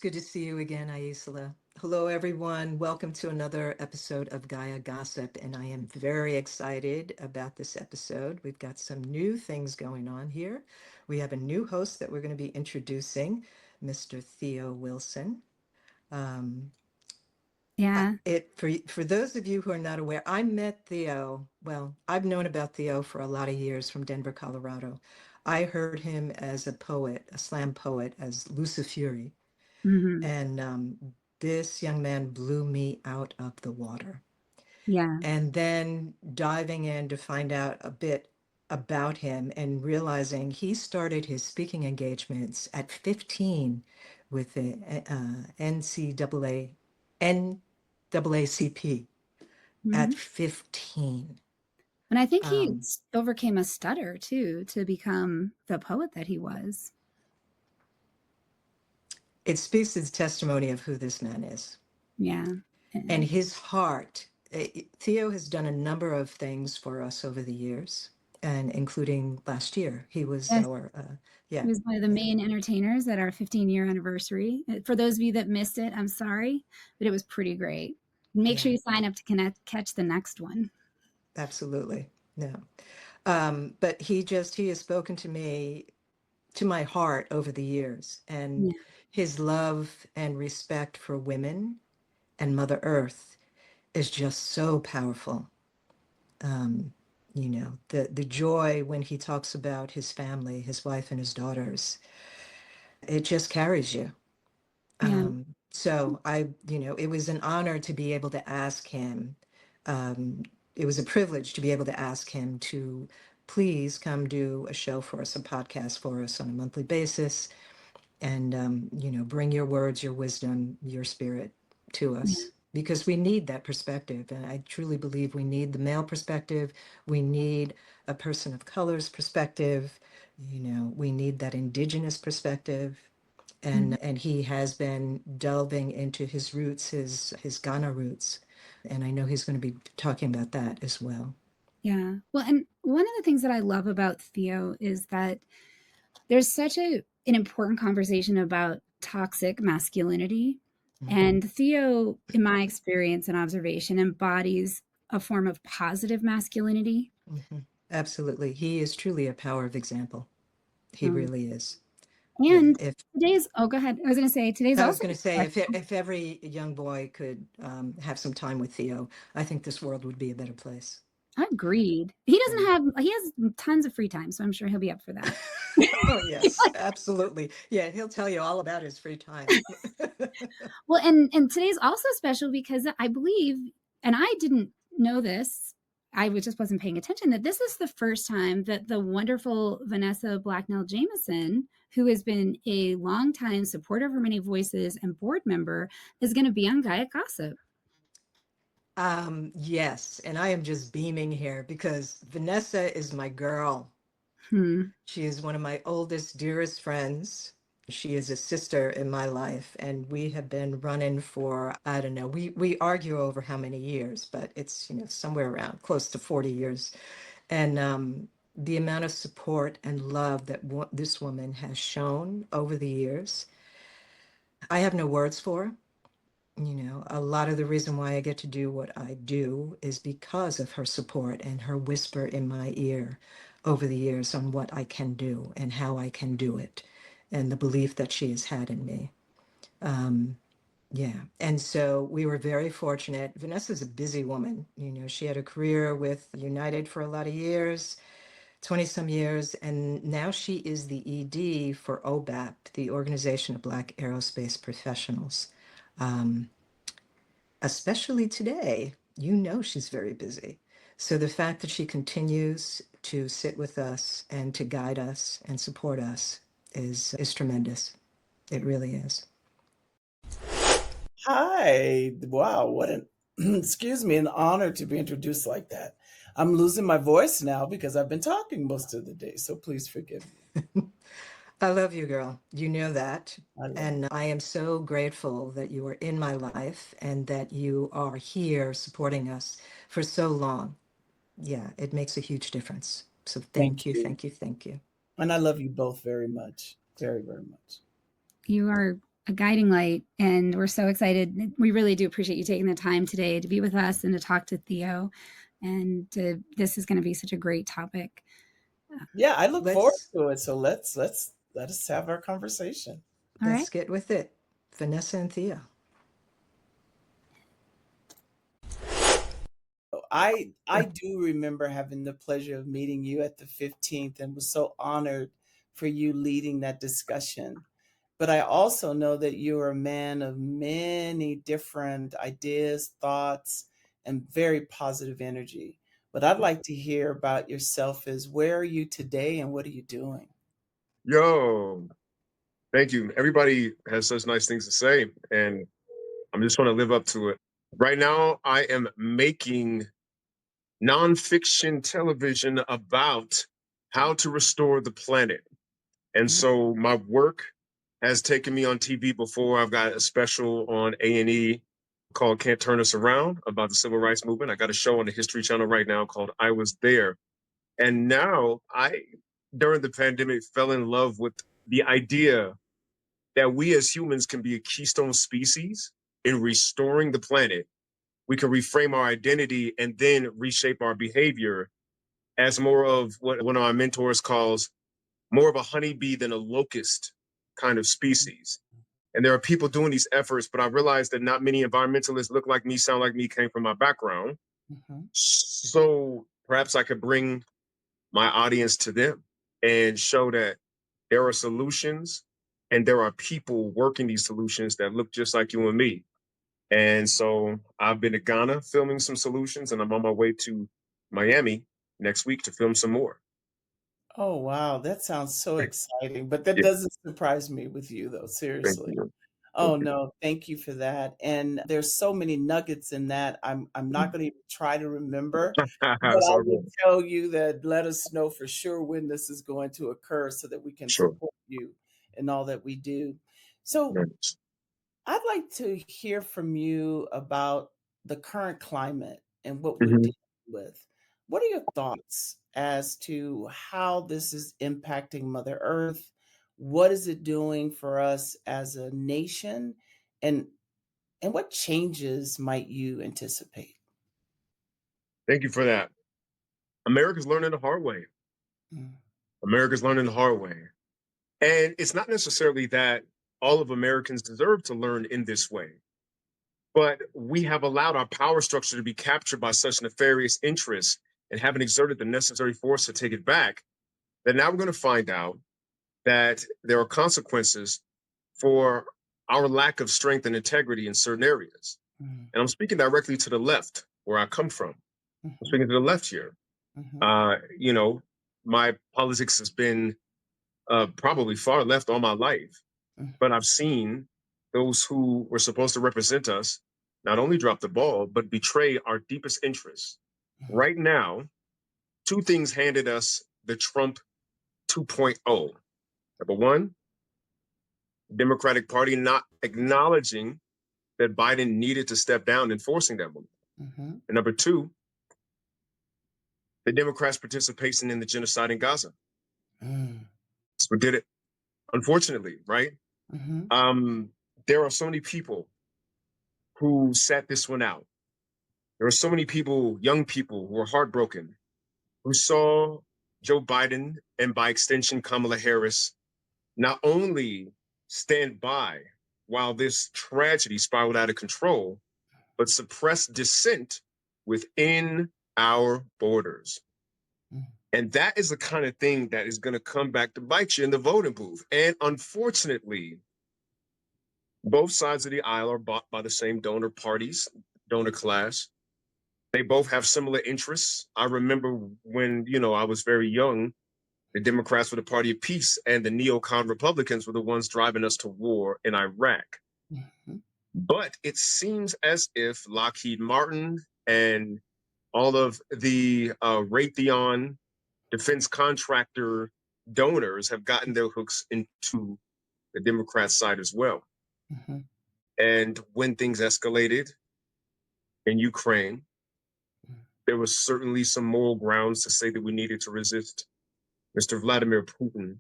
good to see you again, Aisla. Hello, everyone. Welcome to another episode of Gaia Gossip, and I am very excited about this episode. We've got some new things going on here. We have a new host that we're going to be introducing, Mr. Theo Wilson. Um, Yeah. for those of you who are not aware, I met Theo. Well, I've known about Theo for a lot of years from Denver, Colorado. I heard him as a poet, a slam poet, as Luciferi. Hmm. And this young man blew me out of the water. Yeah. And then diving in to find out a bit about him and realizing he started his speaking engagements at 15 with the NAACP at Hmm. 15. And I think he Um, overcame a stutter too to become the poet that he was. it speaks to the testimony of who this man is. Yeah. And And his heart. Theo has done a number of things for us over the years, and including last year. He was yes, our, he yeah, was one of the yeah, main entertainers at our 15-year anniversary. For those of you that missed it, I'm sorry, but it was pretty great. Make sure yeah, you sign up to catch the next one. absolutely. No. But he has spoken to me, to my heart over the years, and Yeah. his love and respect for women and Mother Earth is just so powerful. Um, the joy when he talks about his family, his wife and his daughters, it just carries you. Yeah. So it was an honor to be able to ask him. It was a privilege to be able to ask him to please come do a show for us, a podcast for us on a monthly basis, and bring your words, your wisdom, your spirit to Yeah. us because we need that perspective. And I truly believe we need the male perspective. We need a person of color's perspective. We need that indigenous perspective. Mhm. And he has been delving into his roots, his Ghana roots. And I know he's going to be talking about that as well. Yeah. Well, and one of the things that I love about Theo is that there's such an important conversation about toxic masculinity. Mhm, And Theo, in my experience and observation, embodies a form of positive masculinity. mhm. Absolutely. He is truly a power of example. He Um, really is. Yeah. and today's, oh, go ahead. I was going to say today's I was also going to say, special. if every young boy could have some time with Theo, I think this world would be a better place. Agreed. He doesn't Yeah. have, he has tons of free time, so I'm sure he'll be up for that. Oh, yes, absolutely. Yeah, he'll tell you all about his free time. Well, and today's also special because I believe, and I didn't know this, I just wasn't paying attention, that this is the first time that the wonderful Vanessa Blacknall-Jamison, who has been a longtime supporter of Her Many Voices and board member, is going to be on Gaia Gossip. Yes, and I am just beaming here because Vanessa is my girl. Hmm. She is one of my oldest, dearest friends. She is a sister in my life, and we have been running for, I don't know, we argue over how many years, but it's, somewhere around close to 40 years. And the amount of support and love that this woman has shown over the years, I have no words for. A lot of the reason why I get to do what I do is because of her support and her whisper in my ear over the years on what I can do and how I can do it, and the belief that she has had in me. Yeah. And so we were very fortunate. Vanessa's a busy woman. She had a career with United for a lot of years, 20 some years, and now she is the ED for OBAP, the Organization of Black Aerospace Professionals. Um, Especially today, she's very busy. So the fact that she continues to sit with us and to guide us and support us is tremendous. It really is. Hi. Wow, what an excuse me, an honor to be introduced like that. I'm losing my voice now because I've been talking most of the day, so please forgive me. I love you, girl. You know that. I love And I am so grateful that you are in my life and that you are here supporting us for so long. Yeah, it makes a huge difference. So Thank thank you, you. thank you, thank you. And I love you both very much. Very, very much. You are a guiding light. And we're so excited. We really do appreciate you taking the time today to be with us and to talk to Theo. And this is going to be such a great topic. Yeah, I look forward Let's to it. So let us have our conversation. All right. let's get with it. Vanessa and Theo. I do remember having the pleasure of meeting you at the 15th and was so honored for you leading that discussion. But I also know that you're a man of many different ideas, thoughts, and very positive energy. What I'd like to hear about yourself is where are you today and what are you doing? Yo, thank you. Everybody has such nice things to say, and I'm just trying to live up to it. Right now, I am making nonfiction television about how to restore the planet. And Mm, so my work has taken me on TV before. I've got a special on A&E called Can't Turn Us Around about the civil rights movement. I got a show on the History Channel right now called I Was There. And now during the pandemic, fell in love with the idea that we as humans can be a keystone species in restoring the planet. We can reframe our identity and then reshape our behavior as more of what one of my mentors calls more of a honeybee than a locust kind of species. And there are people doing these efforts, but I realized that not many environmentalists look like me, sound like me, came from my background. mhm. So perhaps I could bring my audience to them and show that there are solutions and there are people working these solutions that look just like you and me. And so I've been to Ghana filming some solutions, and I'm on my way to Miami next week to film some more. Oh, wow. That sounds so exciting. But that Yeah, doesn't surprise me with you, though, thank seriously. you. Oh, Thank you. no. Thank you for that. And there's so many nuggets in that. I'm not going to even try to remember, but It's I all will good. tell you that let us know for sure when this is going to occur so that we can Sure. support you in all that we do. So Nice. I'd like to hear from you about the current climate and what we're Mhm. dealing with. What are your thoughts as to how this is impacting Mother Earth? What is it doing for us as a nation? And and what changes might you anticipate? Thank you for that. America's learning the hard way. Mm, America's learning the hard way. And it's not necessarily that all of Americans deserve to learn in this way, but we have allowed our power structure to be captured by such nefarious interests and haven't exerted the necessary force to take it back that now we're going to find out that there are consequences for our lack of strength and integrity in certain areas. mm, And I'm speaking directly to the left, where I come from. I'm mhm, speaking to the left here. mhm, You know, my politics has been probably far left all my life, mhm, but I've seen those who were supposed to represent us not only drop the ball, but betray our deepest interests. mhm, Right now, two things handed us the Trump 2.0. Number one, Democratic Party not acknowledging that Biden needed to step down enforcing that move. mhm, And number two, the Democrats' participation in the genocide in Gaza. mm, So we did it, unfortunately, right? mhm, Um, there are so many people who sat this one out. There are so many people, young people, who are heartbroken, who saw Joe Biden and by extension Kamala Harris not only stand by while this tragedy spiraled out of control, but suppress dissent within our borders. mm, And that is the kind of thing that is going to come back to bite you in the voting booth. And unfortunately, both sides of the aisle are bought by the same donor parties, donor class. They both have similar interests. I remember when, I was very young, the Democrats were the party of peace and the neocon Republicans were the ones driving us to war in Iraq. mhm, But it seems as if Lockheed Martin and all of the Raytheon defense contractor donors have gotten their hooks into the Democrat side as well. mhm, And when things escalated in Ukraine, mm, there was certainly some moral grounds to say that we needed to resist Mr. Vladimir Putin.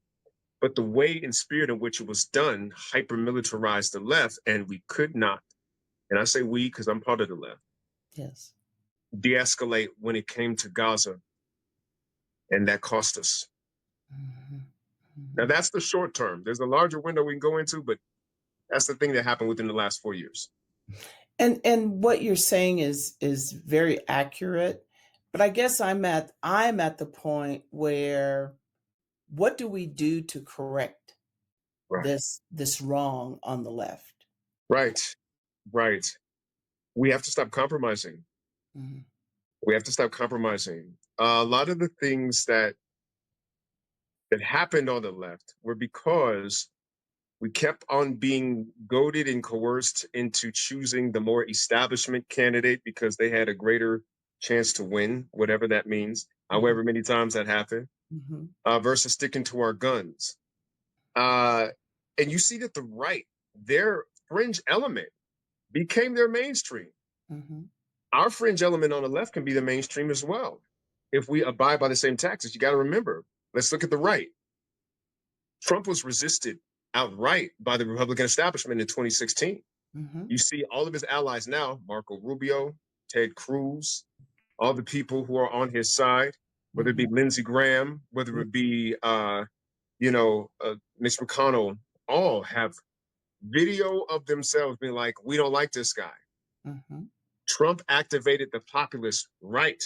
But the way and spirit in which it was done hyper-militarized the left, and we could not, and I say we because I'm part of the left, Yes. de-escalate when it came to Gaza, and that cost us. Mm-hmm. Now, that's the short term. There's a larger window we can go into, but that's the thing that happened within the last 4 years. And what you're saying is very accurate, but I guess I'm at the point where what do we do to correct Right. this wrong on the left? Right. Right. We have to stop compromising. Mm-hmm. We have to stop compromising. A lot of the things that happened on the left were because we kept on being goaded and coerced into choosing the more establishment candidate because they had a greater chance to win, whatever that means, however many times that happened, versus sticking to our guns. And you see that the right, their fringe element became their mainstream. Mm-hmm. Our fringe element on the left can be the mainstream as well if we abide by the same taxes. You got to remember, let's look at the right. Trump was resisted outright by the Republican establishment in 2016. Mm-hmm. You see all of his allies now, Marco Rubio, Ted Cruz, all the people who are on his side, whether it be Lindsey Graham, whether it be, Mitch McConnell, all have video of themselves being like, we don't like this guy. Mm-hmm. Trump activated the populist right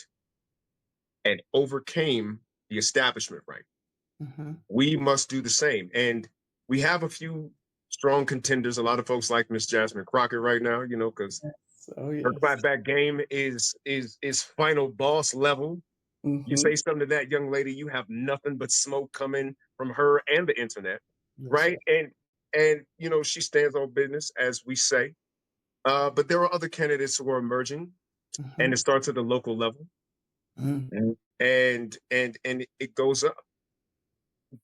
and overcame the establishment right. Mm-hmm. We must do the same. And we have a few strong contenders. A lot of folks like Miss Jasmine Crockett right now, because her clapback game is final boss level. Mm-hmm. You say something to that young lady, you have nothing but smoke coming from her and the internet, right? And she stands on business, as we say. But there are other candidates who are emerging, and it starts at the local level, and it goes up.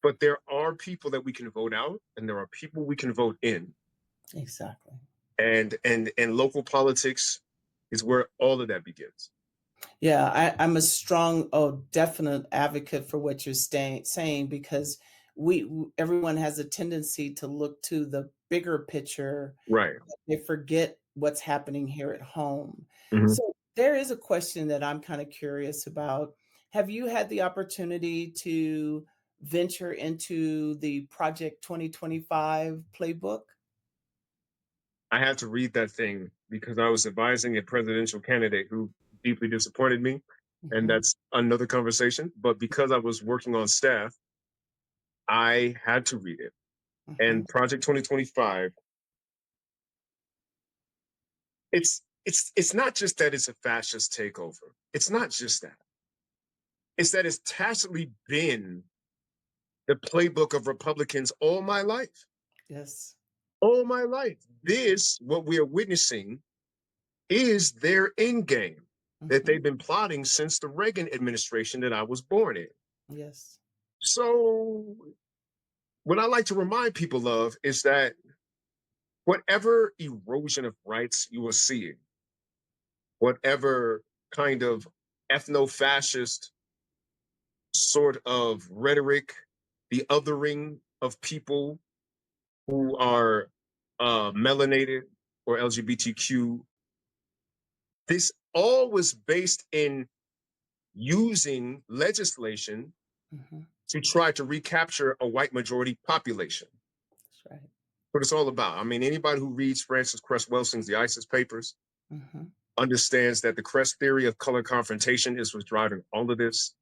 But there are people that we can vote out, and there are people we can vote in. Exactly. And local politics is where all of that begins. Yeah, I'm a strong, definite advocate for what you're saying, because everyone has a tendency to look to the bigger picture. Right. They forget what's happening here at home. Mm-hmm. So there is a question that I'm kind of curious about. Have you had the opportunity to venture into the Project 2025 playbook? I had to read that thing because I was advising a presidential candidate who deeply disappointed me. And that's another conversation. But because I was working on staff, I had to read it. And Project 2025, it's not just that it's a fascist takeover. It's not just that. It's that it's tacitly been the playbook of Republicans all my life. Yes. All my life. This, what we are witnessing, is their end game that they've been plotting since the Reagan administration that I was born in. Yes. So what I like to remind people of is that whatever erosion of rights you are seeing, whatever kind of ethno-fascist sort of rhetoric, the othering of people who are melanated or LGBTQ, this all was based in using legislation to try to recapture a white majority population. That's right. What it's all about. I mean, anybody who reads Francis Cress Welsing's The ISIS Papers understands that the Cress theory of color confrontation is what's driving all of this.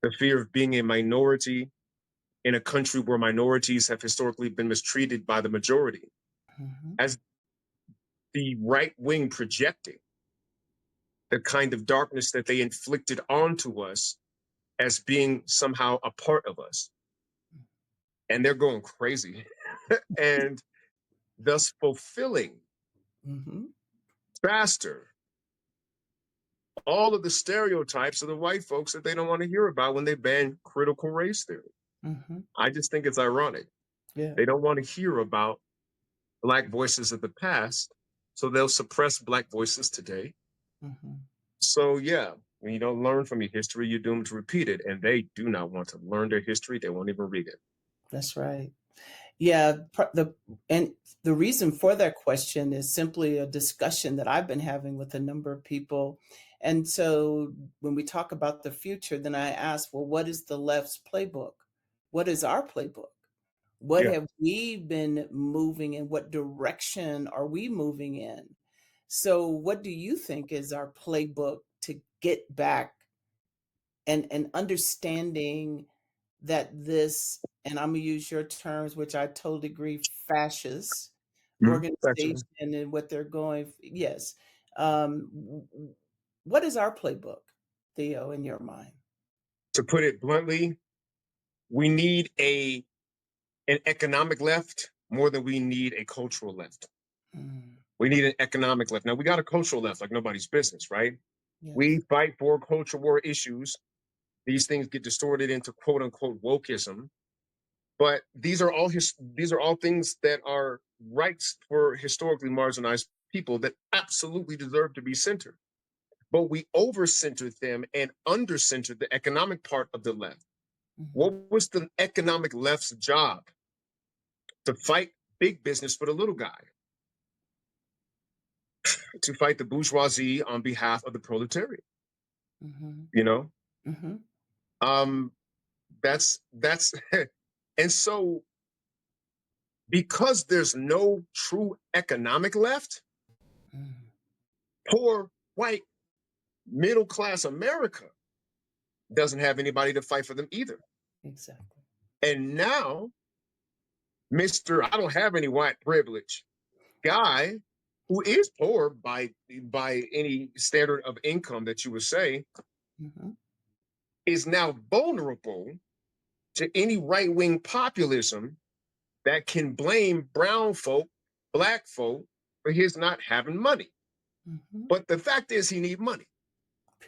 The fear of being a minority in a country where minorities have historically been mistreated by the majority. As the right wing projecting the kind of darkness that they inflicted onto us as being somehow a part of us. And they're going crazy and thus fulfilling faster all of the stereotypes of the white folks that they don't want to hear about when they ban critical race theory. I just think it's ironic. Yeah. They don't want to hear about Black voices of the past, so they'll suppress Black voices today. So yeah, when you don't learn from your history, you're doomed to repeat it. And they do not want to learn their history. They won't even read it. That's right. Yeah, and the reason for that question is simply a discussion that I've been having with a number of people. And so when we talk about the future, then I ask, well, what is the left's playbook? What is our playbook? What Yeah. have we been moving in? What direction are we moving in? So what do you think is our playbook to get back and understanding that this, and I'm gonna use your terms, which I totally agree, fascist Actually, organization and what they're going, yes. What is our playbook, Theo, in your mind? to put it bluntly, we need an economic left more than we need a cultural left. Mm, We need an economic left. Now we got a cultural left like nobody's business, right? We yes. fight for culture war issues. These things get distorted into quote unquote wokeism. But these are all things that are rights for historically marginalized people that absolutely deserve to be centered. But we over-centered them and under-centered the economic part of the left. Mhm, What was the economic left's job? To fight big business for the little guy, to fight the bourgeoisie on behalf of the proletariat. mhm, You know, mhm, um, that's and so because there's no true economic left, mhm. poor white middle class America doesn't have anybody to fight for them either. Exactly. And now, Mr. I don't have any white privilege guy who is poor by any standard of income that you would say Mhm, is now vulnerable to any right-wing populism that can blame brown folk, black folk for his not having money. mhm. But the fact is he needs money.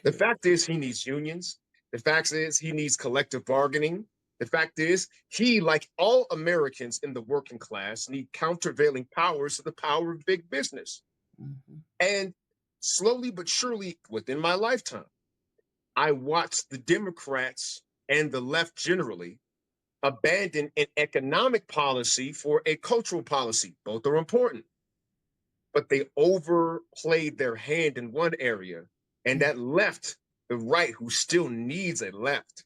The Period. fact is he needs unions. The fact is he needs collective bargaining. The fact is he, like all Americans in the working class, need countervailing powers to the power of big business. Mhm, And slowly but surely within my lifetime, I watched the Democrats and the left generally abandon an economic policy for a cultural policy. Both are important, but they overplayed their hand in one area, and mm, that left the right, who still needs a left,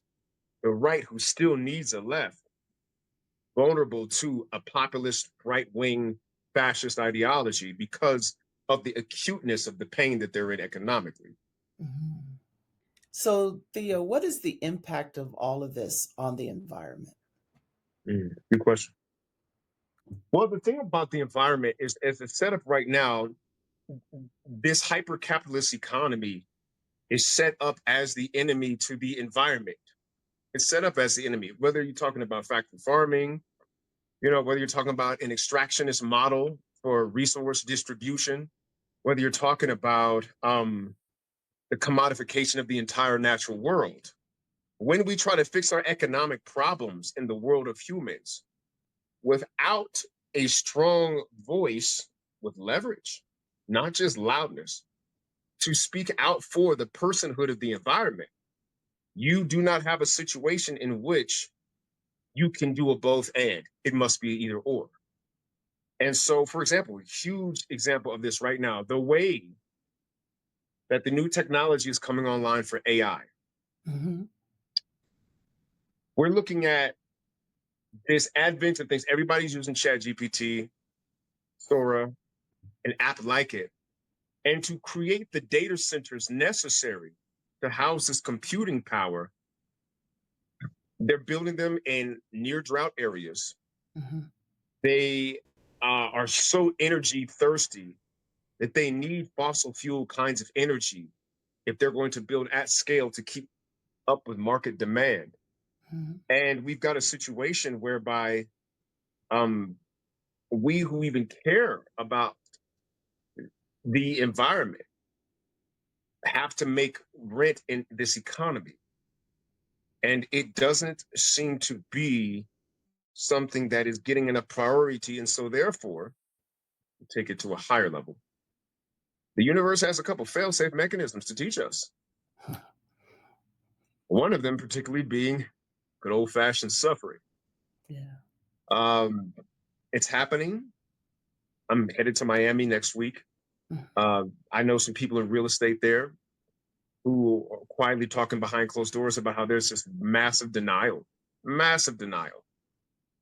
the right who still needs a left, vulnerable to a populist right wing fascist ideology because of the acuteness of the pain that they're in economically. mhm. So, Theo, what is the impact of all of this on the environment? Good question. Well, the thing about the environment is, as it's set up right now, this hyper capitalist economy is set up as the enemy to the environment. It's set up as the enemy, whether you're talking about factory farming, whether you're talking about an extractionist model for resource distribution, whether you're talking about the commodification of the entire natural world. When we try to fix our economic problems in the world of humans without a strong voice with leverage, not just loudness, to speak out for the personhood of the environment, you do not have a situation in which you can do a both and. It must be either or. And so, for example, huge example of this right now, the way that the new technology is coming online for AI. Mhm, We're looking at this advent of things. Everybody's using ChatGPT, Sora, an app like it, and to create the data centers necessary to house this computing power, they're building them in near drought areas. mhm, They are so energy thirsty that they need fossil fuel kinds of energy if they're going to build at scale to keep up with market demand. mhm, And we've got a situation whereby um, we who even care about the environment have to make rent in this economy. And it doesn't seem to be something that is getting enough priority. And so, therefore, take it to a higher level. The universe has a couple fail safe mechanisms to teach us. One of them, particularly, being good old fashioned suffering. yeah. It's happening. I'm headed to Miami next week. I know some people in real estate there who are quietly talking behind closed doors about how there's this massive denial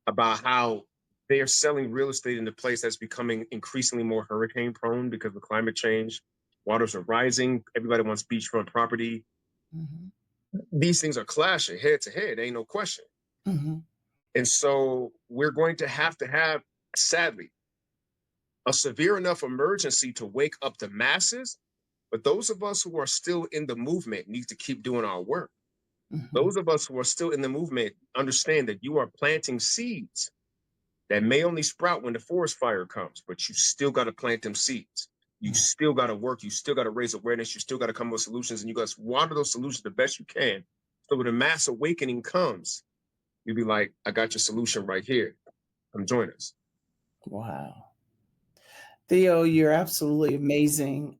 about how they are selling real estate in a place that's becoming increasingly more hurricane prone because of climate change. Waters are rising. Everybody wants beachfront property. These things are clashing head to head. Ain't no question. And so we're going to have, sadly, a severe enough emergency to wake up the masses. But those of us who are still in the movement need to keep doing our work. Those of us who are still in the movement understand that you are planting seeds that may only sprout when the forest fire comes, but you still got to plant them seeds. You still got to work. You still got to raise awareness. You still got to come up with solutions, and you got to water those solutions the best you can. So when the mass awakening comes, you'll be like, I got your solution right here. Come join us. Wow. Theo, you're absolutely amazing.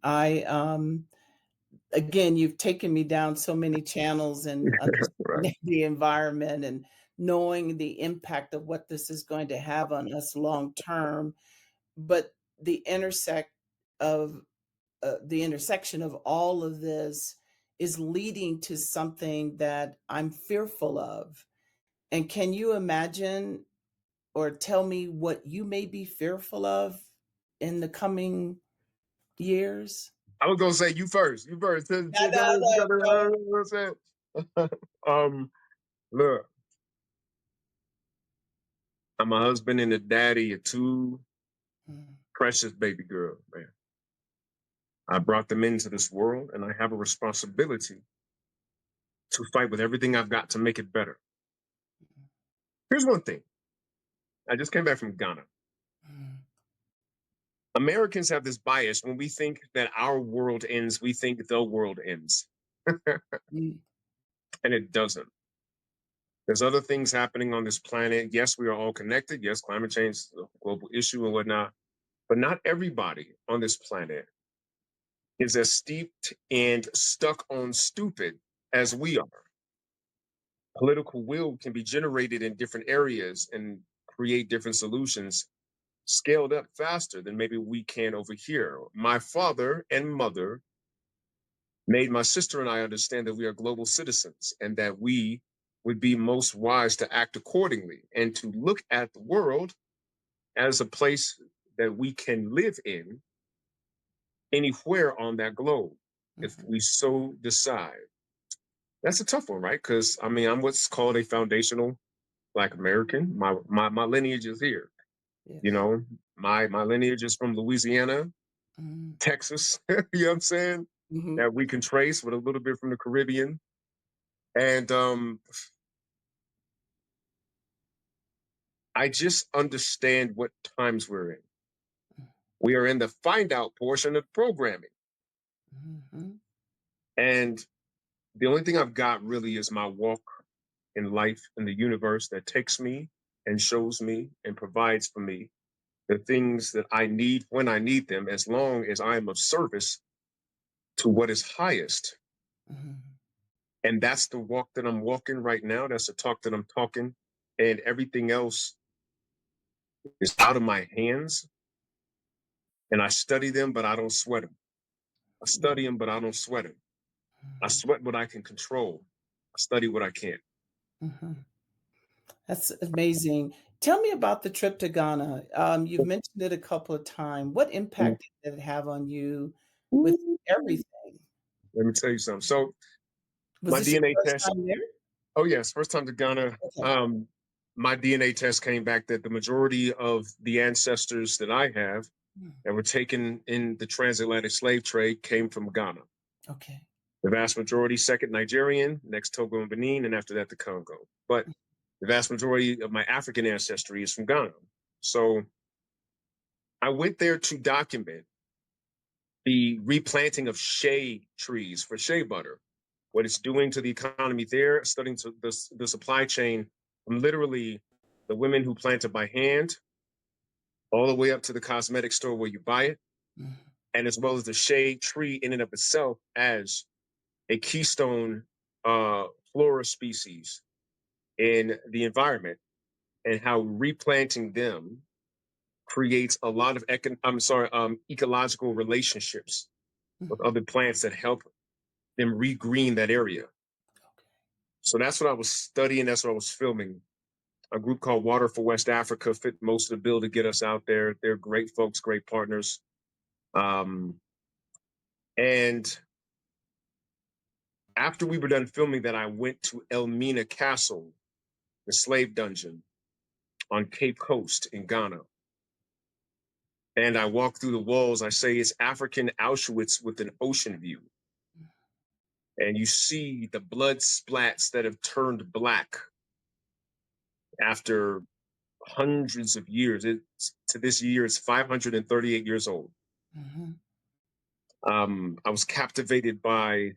Again, you've taken me down so many channels and understanding the environment and knowing the impact of what this is going to have on us long term. But the intersection of all of this is leading to something that I'm fearful of. And can you imagine or tell me what you may be fearful of in the coming years? I was gonna say you first. You first. Look, I'm a husband and a daddy of two precious baby girls, man. I brought them into this world, and I have a responsibility to fight with everything I've got to make it better. Here's one thing. I just came back from Ghana. Americans have this bias when we think that our world ends, we think the world ends. And it doesn't. There's other things happening on this planet. Yes, we are all connected. Yes, climate change is a global issue and whatnot. But not everybody on this planet is as steeped and stuck on stupid as we are. Political will can be generated in different areas and create different solutions scaled up faster than maybe we can over here. My father and mother made my sister and I understand that we are global citizens and that we would be most wise to act accordingly and to look at the world as a place that we can live in anywhere on that globe if we so decide. That's a tough one, right? Because I mean, I'm what's called a foundational Black American. My lineage is here. Yes. You know, my lineage is from Louisiana, Texas. You know what I'm saying? That we can trace with a little bit from the Caribbean, and I just understand what times we're in. We are in the find out portion of programming, and the only thing I've got really is my walk in life in the universe that takes me and shows me and provides for me the things that I need when I need them, as long as I am of service to what is highest. And that's the walk that I'm walking right now. That's the talk that I'm talking. And everything else is out of my hands. And I study them, but I don't sweat them. I study them, but I don't sweat them. I sweat what I can control. I study what I can't. That's amazing. Tell me about the trip to Ghana. You've mentioned it a couple of times. What impact did it have on you with everything? Let me tell you something. So Was my this your DNA first test. time there? Oh yes, first time to Ghana. Okay. My DNA test came back that the majority of the ancestors that I have that were taken in the transatlantic slave trade came from Ghana. Okay. The vast majority, second Nigerian, next Togo and Benin, and after that the Congo. But the vast majority of my African ancestry is from Ghana. So I went there to document the replanting of shea trees for shea butter, what it's doing to the economy there, studying the supply chain from literally the women who plant it by hand all the way up to the cosmetic store where you buy it, and as well as the shea tree in and of itself as a keystone flora species in the environment. and how replanting them creates a lot of ecological relationships with other plants that help them regreen that area. So that's what I was studying. That's what I was filming. A group called Water for West Africa fit most of the bill to get us out there. They're great folks, great partners. And after we were done filming that, I went to Elmina Castle, the slave dungeon on Cape Coast in Ghana. And I walked through the walls. I say it's African Auschwitz with an ocean view. And you see the blood splats that have turned black after hundreds of years. To this year, it's 538 years old. Mm-hmm. I was captivated by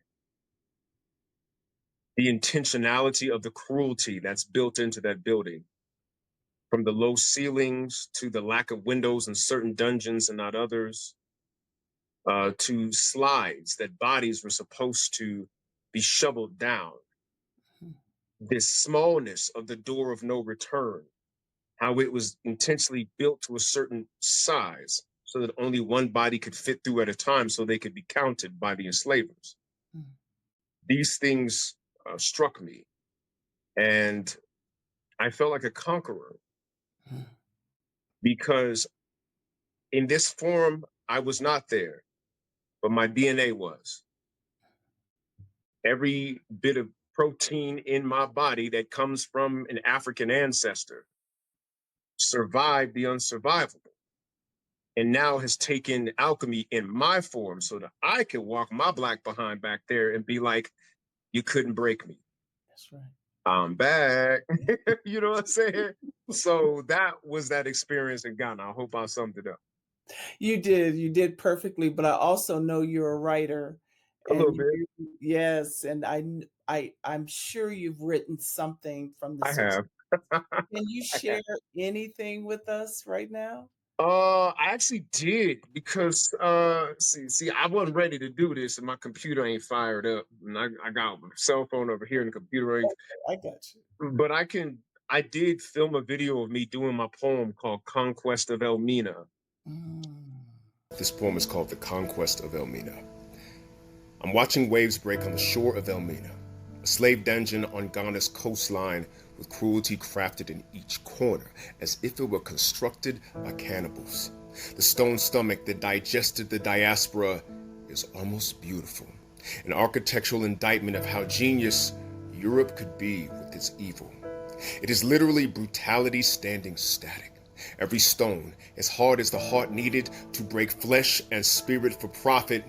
the intentionality of the cruelty that's built into that building. From the low ceilings to the lack of windows in certain dungeons and not others, to slides that bodies were supposed to be shoveled down. This smallness of the door of no return, how it was intentionally built to a certain size so that only one body could fit through at a time so they could be counted by the enslavers. These things struck me, and I felt like a conqueror because in this form, I was not there, but my DNA was. Every bit of protein in my body that comes from an African ancestor survived the unsurvivable and now has taken alchemy in my form so that I can walk my black behind back there and be like, you couldn't break me. That's right. I'm back. You know what I'm saying? So that was that experience in Ghana. I hope I summed it up. You did perfectly, but I also know you're a writer. A little bit. Yes, and I'm sure you've written something from the I source. have. Can you share anything with us right now? I actually did because see, I wasn't ready to do this, and my computer ain't fired up, and I got my cell phone over here, and the computer ain't. I got you. But I did film a video of me doing my poem called "Conquest of Elmina." This poem is called "The Conquest of Elmina." I'm watching waves break on the shore of Elmina, a slave dungeon on Ghana's coastline with cruelty crafted in each corner, as if it were constructed by cannibals. The stone stomach that digested the diaspora is almost beautiful, an architectural indictment of how genius Europe could be with its evil. It is literally brutality standing static. Every stone, as hard as the heart needed to break flesh and spirit for profit,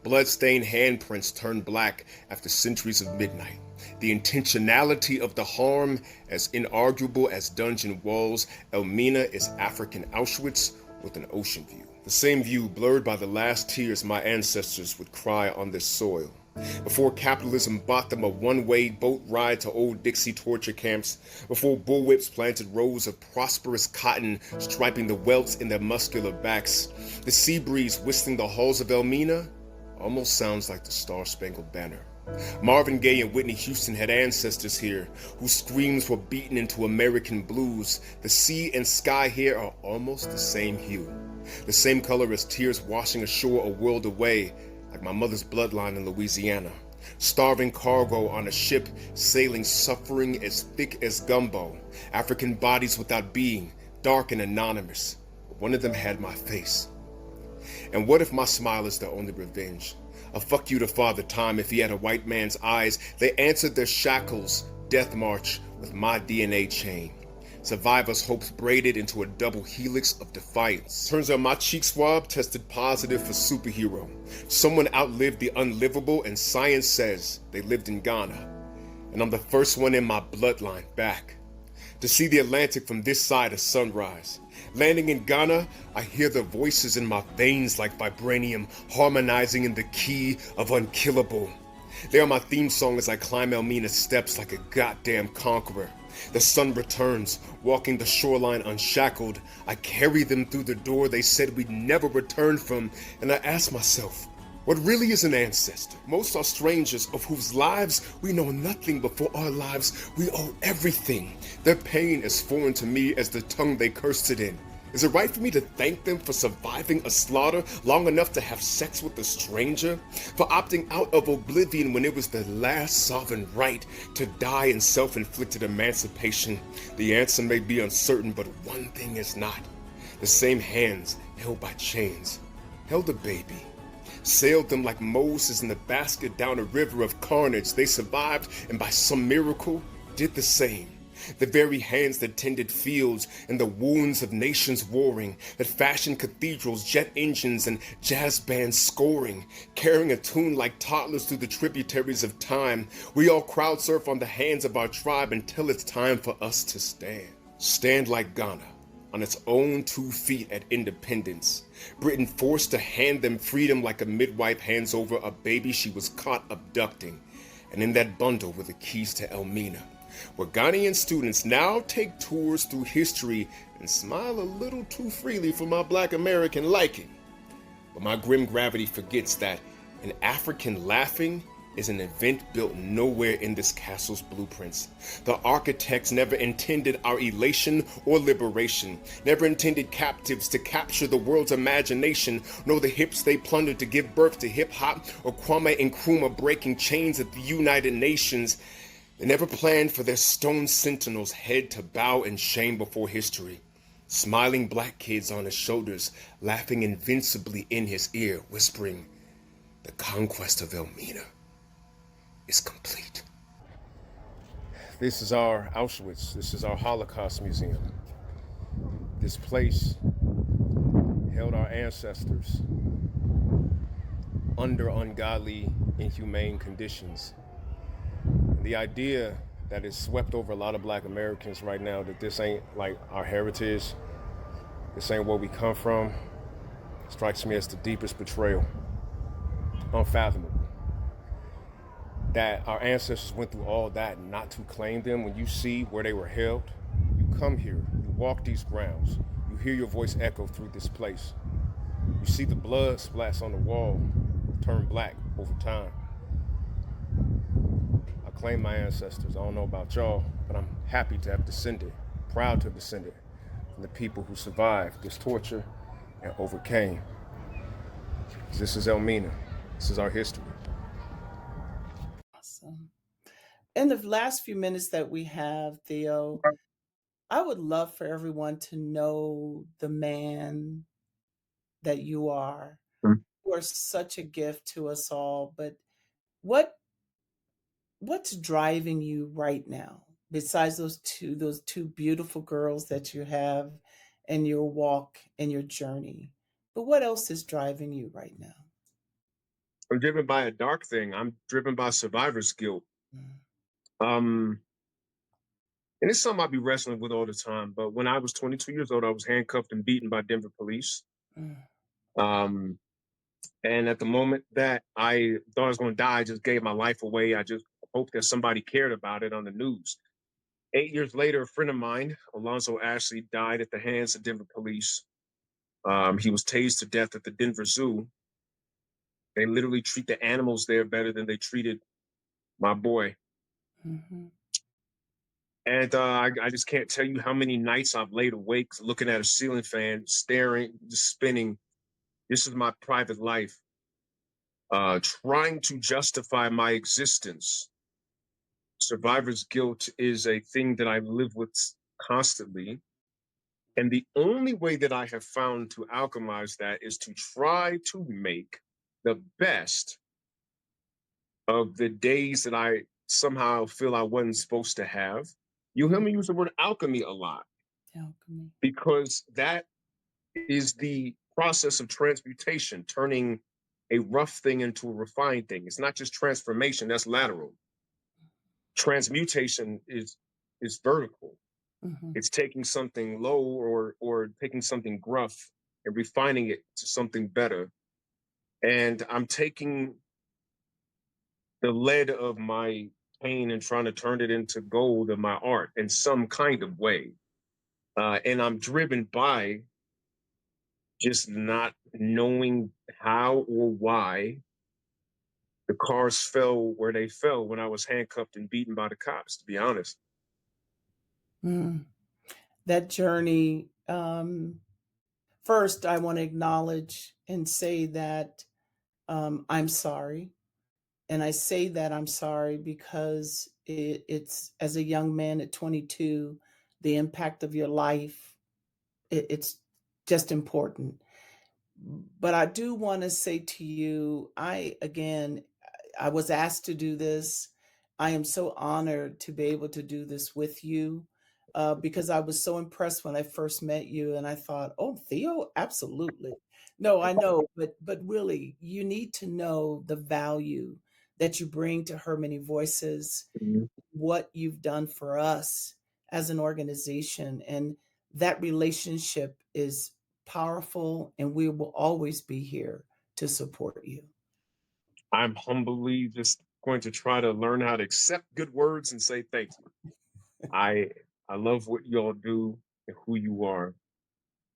blood-stained handprints turned black after centuries of midnight. The intentionality of the harm, as inarguable as dungeon walls, Elmina is African Auschwitz with an ocean view. The same view blurred by the last tears my ancestors would cry on this soil. Before capitalism bought them a one-way boat ride to old Dixie torture camps, before bullwhips planted rows of prosperous cotton striping the welts in their muscular backs, the sea breeze whistling the halls of Elmina almost sounds like the Star-Spangled Banner. Marvin Gaye and Whitney Houston had ancestors here whose screams were beaten into American blues. The sea and sky here are almost the same hue, the same color as tears washing ashore a world away, like my mother's bloodline in Louisiana. Starving cargo on a ship sailing, suffering as thick as gumbo. African bodies without being, dark and anonymous. But one of them had my face. And what if my smile is their only revenge? A fuck you to Father Time if he had a white man's eyes. They answered their shackles, death march, with my DNA chain. Survivors' hopes braided into a double helix of defiance. Turns out my cheek swab tested positive for superhero. Someone outlived the unlivable, and science says they lived in Ghana. And I'm the first one in my bloodline back to see the Atlantic from this side of sunrise. Landing in Ghana, I hear the voices in my veins like vibranium, harmonizing in the key of unkillable. They are my theme song as I climb Elmina steps like a goddamn conqueror. The sun returns, walking the shoreline unshackled. I carry them through the door they said we'd never return from, and I ask myself, What really is an ancestor? Most are strangers of whose lives we know nothing. Before our lives we owe everything. Their pain is foreign to me as the tongue they cursed it in. Is it right for me to thank them for surviving a slaughter long enough to have sex with a stranger? For opting out of oblivion when it was their last sovereign right to die in self-inflicted emancipation? The answer may be uncertain, but one thing is not. The same hands held by chains held a baby, sailed them like Moses in the basket down a river of carnage. They survived and by some miracle did the same. The very hands that tended fields and the wounds of nations warring, that fashioned cathedrals, jet engines, and jazz bands scoring, carrying a tune like toddlers through the tributaries of time. We all crowd surf on the hands of our tribe until it's time for us to stand. Stand like Ghana, on its own 2 feet at independence. Britain forced to hand them freedom like a midwife hands over a baby she was caught abducting. And in that bundle were the keys to Elmina, where Ghanaian students now take tours through history and smile a little too freely for my Black American liking. But my grim gravity forgets that an African laughing is an event built nowhere in this castle's blueprints. The architects never intended our elation or liberation, never intended captives to capture the world's imagination, nor the hips they plundered to give birth to hip-hop or Kwame Nkrumah breaking chains at the United Nations. They never planned for their stone sentinel's head to bow in shame before history. Smiling Black kids on his shoulders, laughing invincibly in his ear, whispering, "The conquest of Elmina is complete." This is our Auschwitz. This is our Holocaust Museum. This place held our ancestors under ungodly, inhumane conditions. And the idea that is swept over a lot of Black Americans right now, that this ain't like our heritage, this ain't where we come from, strikes me as the deepest betrayal. Unfathomable. That our ancestors went through all that and not to claim them. When you see where they were held, you come here, you walk these grounds, you hear your voice echo through this place. You see the blood splash on the wall turn black over time. I claim my ancestors. I don't know about y'all, but I'm happy to have descended, proud to have descended from the people who survived this torture and overcame. This is Elmina. This is our history. Awesome. In the last few minutes that we have, Theo, I would love for everyone to know the man that you are. You are such a gift to us all. But what what's driving you right now, besides those two beautiful girls that you have and your walk and your journey? But what else is driving you right now? I'm driven by a dark thing. I'm driven by survivor's guilt. Mm, Um, and it's something I'll be wrestling with all the time. But when I was 22 years old, I was handcuffed and beaten by Denver police. mm, Um, and at the moment that I thought I was going to die, I just gave my life away. I just hoped that somebody cared about it on the news. 8 years later, a friend of mine, Alonzo Ashley, died at the hands of Denver police. He was tased to death at the Denver Zoo. They literally treat the animals there better than they treated my boy. mhm, And I just can't tell you how many nights I've laid awake looking at a ceiling fan, staring, just spinning. This is my private life, trying to justify my existence. Survivor's guilt is a thing that I live with constantly. And the only way that I have found to alchemize that is to try to make the best of the days that I somehow feel I wasn't supposed to have. You hear mhm. me use the word alchemy a lot Alchemy. because that is the process of transmutation, turning a rough thing into a refined thing. It's not just transformation, that's lateral. Transmutation is vertical. Mhm, It's taking something low or taking something gruff and refining it to something better. And I'm taking the lead of my pain and trying to turn it into gold of my art in some kind of way. And I'm driven by just not knowing how or why the cars fell where they fell when I was handcuffed and beaten by the cops, to be honest. That journey, first, I want to acknowledge and say that I'm sorry. And I say that I'm sorry because it's, as a young man at 22, the impact of your life, it's just important. But I do want to say to you, I was asked to do this. I am so honored to be able to do this with you, because I was so impressed when I first met you, and I thought, "Oh, Theo, absolutely." No, I know, but really, you need to know the value that you bring to Her Many Voices, Mhm. what you've done for us as an organization, and that relationship is powerful, and we will always be here to support you. I'm humbly just going to try to learn how to accept good words and say thank you. I I love what you all do and who you are.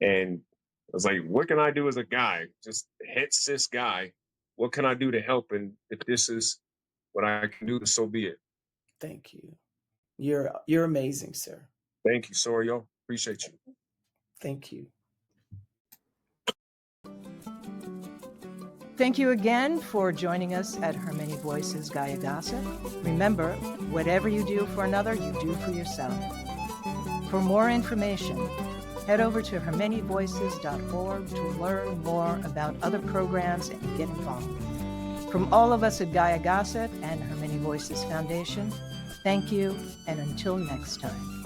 And I was like, what can I do as a guy? Just head cis guy. What can I do to help? And if this is what I can do, so be it. Thank you. You're amazing, sir. Thank you, Sorio. Appreciate you. Thank you. Thank you again for joining us at Her Many Voices Gaia Gossip. Remember, whatever you do for another, you do for yourself. For more information, head over to hermanyvoices.org to learn more about other programs and get involved. From all of us at Gaia Gossip and Her Many Voices Foundation, thank you, and until next time.